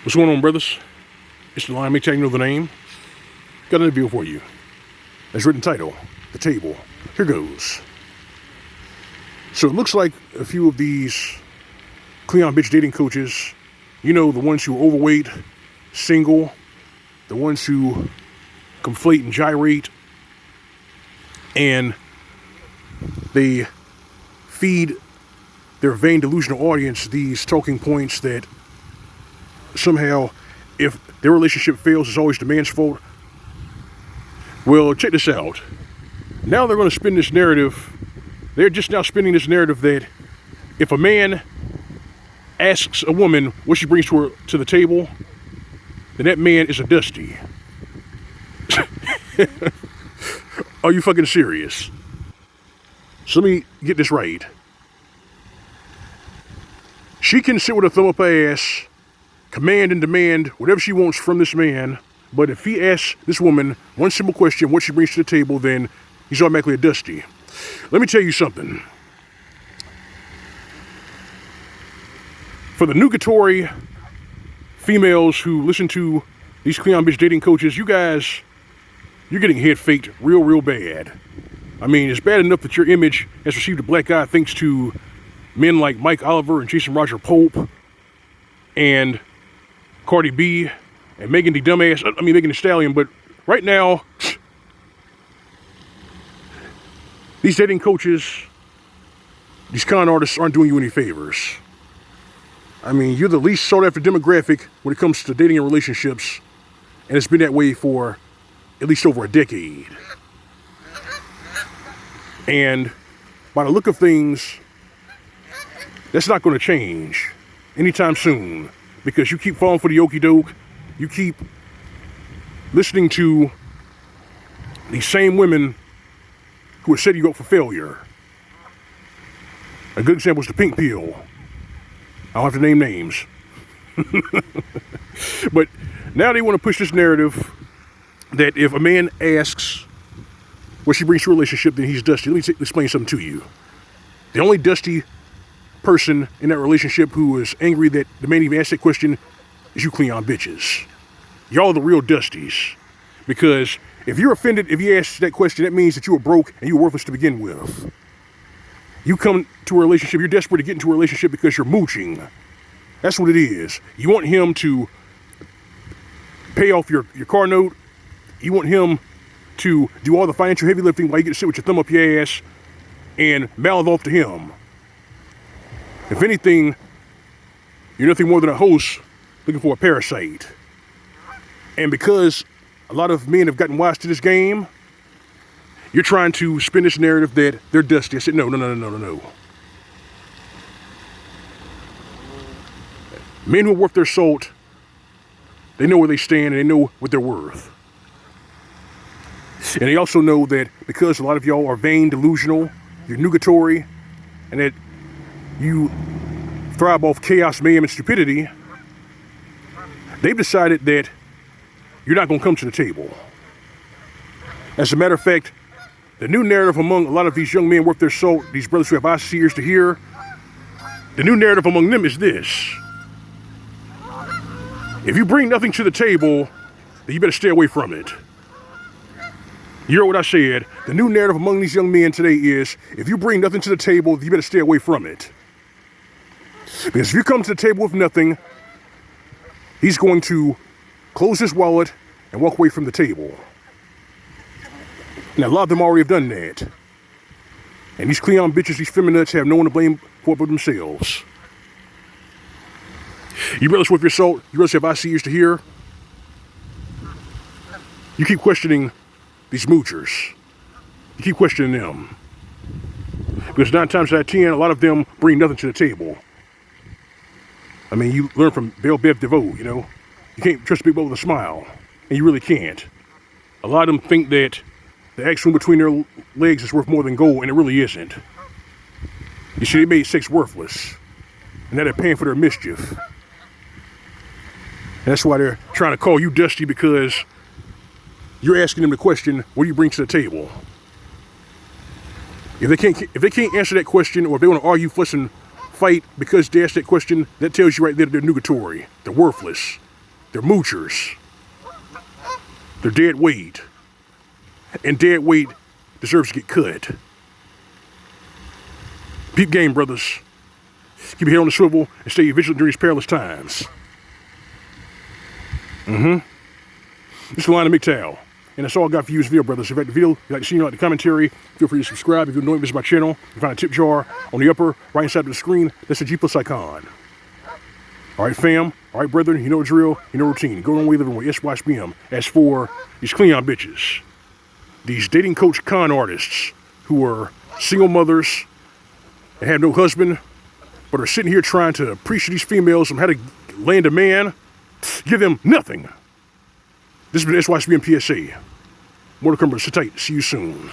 What's going on, brothers? It's the L.O.M. Make sure you know the name. Got another video for you. As written title, The Table. Here goes. So it looks like a few of these Cleon bitch dating coaches, you know, the ones who are overweight, single, the ones who conflate and gyrate, and they feed their vain delusional audience these talking points that somehow if their relationship fails, it's always the man's fault. Well, check this out. Now they're going to spin this narrative. They're just now spinning this narrative that if a man asks a woman what she brings to the table, then that man is a dusty. Are you fucking serious? So let me get this right. She can sit with a thumb up her ass, command and demand whatever she wants from this man, but if he asks this woman one simple question, what she brings to the table, then he's automatically a dusty. Let me tell you something. For the nugatory females who listen to these Cleon bitch dating coaches, you guys, you're getting head faked real bad. I mean, it's bad enough that your image has received a black eye thanks to men like Mike Oliver and Jason Roger Pope and Cardi B and Megan Thee Stallion, but right now, these dating coaches, these con artists aren't doing you any favors. I mean, you're the least sought after demographic when it comes to dating and relationships, and it's been that way for at least over a decade. And by the look of things, that's not going to change anytime soon, because you keep falling for the okie doke. You keep listening to these same women who are setting you up for failure. A good example is the pink pill. I don't have to name names. But now they want to push this narrative that if a man asks what she brings to a relationship, then he's dusty. Let me explain something to you. The only dusty person in that relationship who is angry that the man even asked that question is you Cleon bitches. Y'all are the real dusties. Because if you're offended if he asks that question, that means that you were broke and you were worthless to begin with. You come to a relationship, you're desperate to get into a relationship because you're mooching. That's what it is. You want him to pay off your car note. You want him to do all the financial heavy lifting while you get to sit with your thumb up your ass and mouth off to him. If anything, you're nothing more than a host looking for a parasite. And because a lot of men have gotten wise to this game, you're trying to spin this narrative that they're dusty. I said, no. Men who are worth their salt, they know where they stand and they know what they're worth. And they also know that because a lot of y'all are vain, delusional, you're nugatory, and that you thrive off chaos, mayhem, and stupidity, they've decided that you're not going to come to the table. As a matter of fact, the new narrative among a lot of these young men worth their salt, these brothers who have eyes, ears to hear, the new narrative among them is this. If you bring nothing to the table, then you better stay away from it. You heard what I said. The new narrative among these young men today is, if you bring nothing to the table, you better stay away from it. Because if you come to the table with nothing, he's going to close his wallet and walk away from the table. Now, a lot of them already have done that. And these Cleon bitches, these feminists, have no one to blame for it but themselves. You brothers with your salt, you brothers have eyes, ears to hear. You keep questioning these moochers. You keep questioning them. Because 9 times out of 10, a lot of them bring nothing to the table. I mean, you learn from Belle Bev DeVoe, you know. You can't trust a big boy with a smile. And you really can't. A lot of them think that the action between their legs is worth more than gold, and it really isn't. You see, they made sex worthless. And now they're paying for their mischief. And that's why they're trying to call you dusty, because you're asking them the question, what do you bring to the table? If they can't answer that question, or if they want to argue, fuss, and fight because they asked that question, that tells you right there that they're nugatory. They're worthless. They're moochers. They're dead weight. And dead weight deserves to get cut. Peep game, brothers. Keep your head on the swivel and stay vigilant during these perilous times. This is the line of MGTOW. And that's all I got for you in this video, brothers. If you like the video, if you like to see, you like the commentary, feel free to subscribe. If you're new, visit my channel. You find a tip jar on the upper right side of the screen. That's a G+ icon. All right, fam. All right, brethren. You know the drill. You know the routine. Go on way living with SYSBM. As for these Cleon bitches, these dating coach con artists who are single mothers and have no husband, but are sitting here trying to preach to these females on how to land a man, give them nothing. This has been SYSBM PSA. More to come, brothers. Sit tight. See you soon.